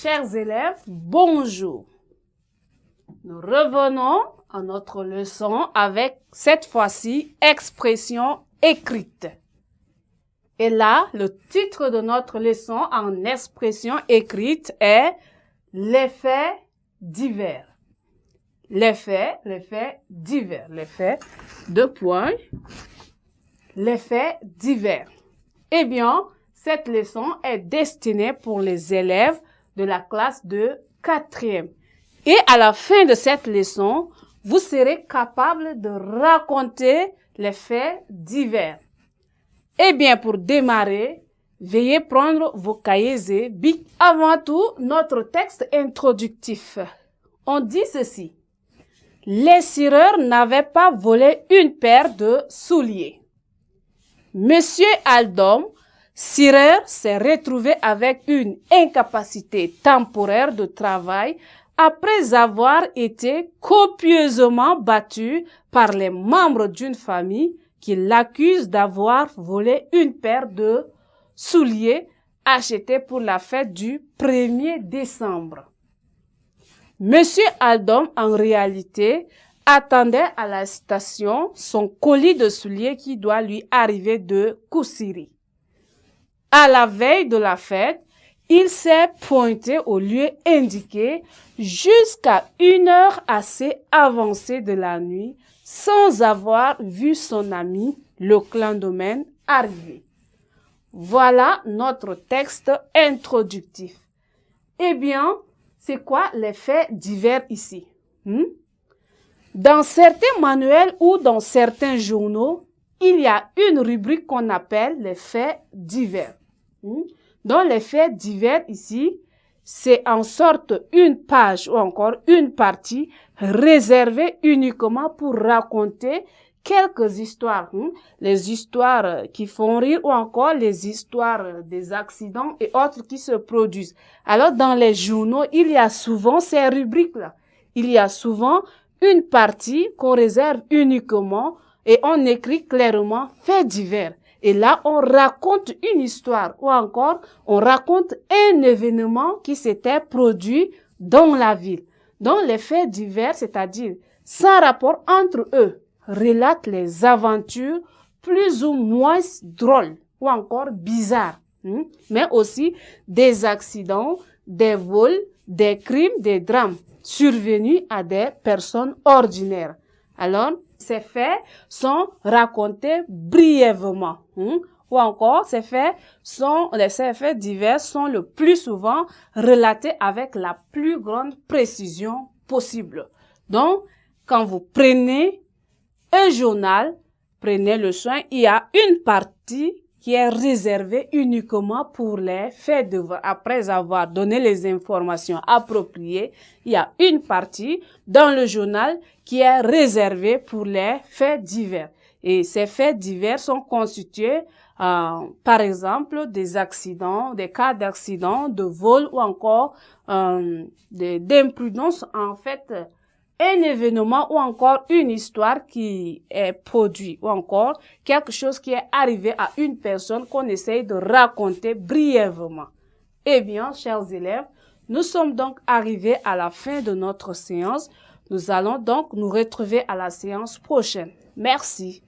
Chers élèves, bonjour. Nous revenons à notre leçon avec cette fois-ci expression écrite. Et là, le titre de notre leçon en expression écrite est l'effet divers. L'effet divers. L'effet, deux points. L'effet divers. Eh bien, cette leçon est destinée pour les élèves de la classe de 4e. Et à la fin de cette leçon, vous serez capable de raconter les faits divers. Eh bien, pour démarrer, veuillez prendre vos cahiers et bics. Avant tout, notre texte introductif. On dit ceci. Les cireurs n'avaient pas volé une paire de souliers. Monsieur Aldom, cireur, s'est retrouvé avec une incapacité temporaire de travail après avoir été copieusement battu par les membres d'une famille qui l'accusent d'avoir volé une paire de souliers achetés pour la fête du 1er décembre. Monsieur Aldom, en réalité, attendait à la station son colis de souliers qui doit lui arriver de Koussiri. À la veille de la fête, il s'est pointé au lieu indiqué jusqu'à une heure assez avancée de la nuit sans avoir vu son ami, le clandomène, arriver. Voilà notre texte introductif. Eh bien, c'est quoi les faits divers ici? Dans certains manuels ou dans certains journaux, il y a une rubrique qu'on appelle les faits divers. Donc, les faits divers ici, c'est en sorte une page ou encore une partie réservée uniquement pour raconter quelques histoires. Les histoires qui font rire ou encore les histoires des accidents et autres qui se produisent. Alors, dans les journaux, il y a souvent ces rubriques-là. Il y a souvent une partie qu'on réserve uniquement et on écrit clairement faits divers. Et là, on raconte une histoire ou encore on raconte un événement qui s'était produit dans la ville. Donc, les faits divers, c'est-à-dire sans rapport entre eux, relatent les aventures plus ou moins drôles ou encore bizarres, mais aussi des accidents, des vols, des crimes, des drames survenus à des personnes ordinaires. Alors, ces faits sont racontés brièvement, ou encore ces faits divers sont le plus souvent relatés avec la plus grande précision possible. Donc, quand vous prenez un journal, prenez le soin, il y a une partie qui est réservée uniquement pour les faits divers. Après avoir donné les informations appropriées, il y a une partie dans le journal qui est réservée pour les faits divers. Et ces faits divers sont constitués, par exemple, des accidents, des cas d'accidents, de vol ou encore d'imprudence. En fait, un événement ou encore une histoire qui est produite ou encore quelque chose qui est arrivé à une personne qu'on essaye de raconter brièvement. Eh bien, chers élèves, nous sommes donc arrivés à la fin de notre séance. Nous allons donc nous retrouver à la séance prochaine. Merci.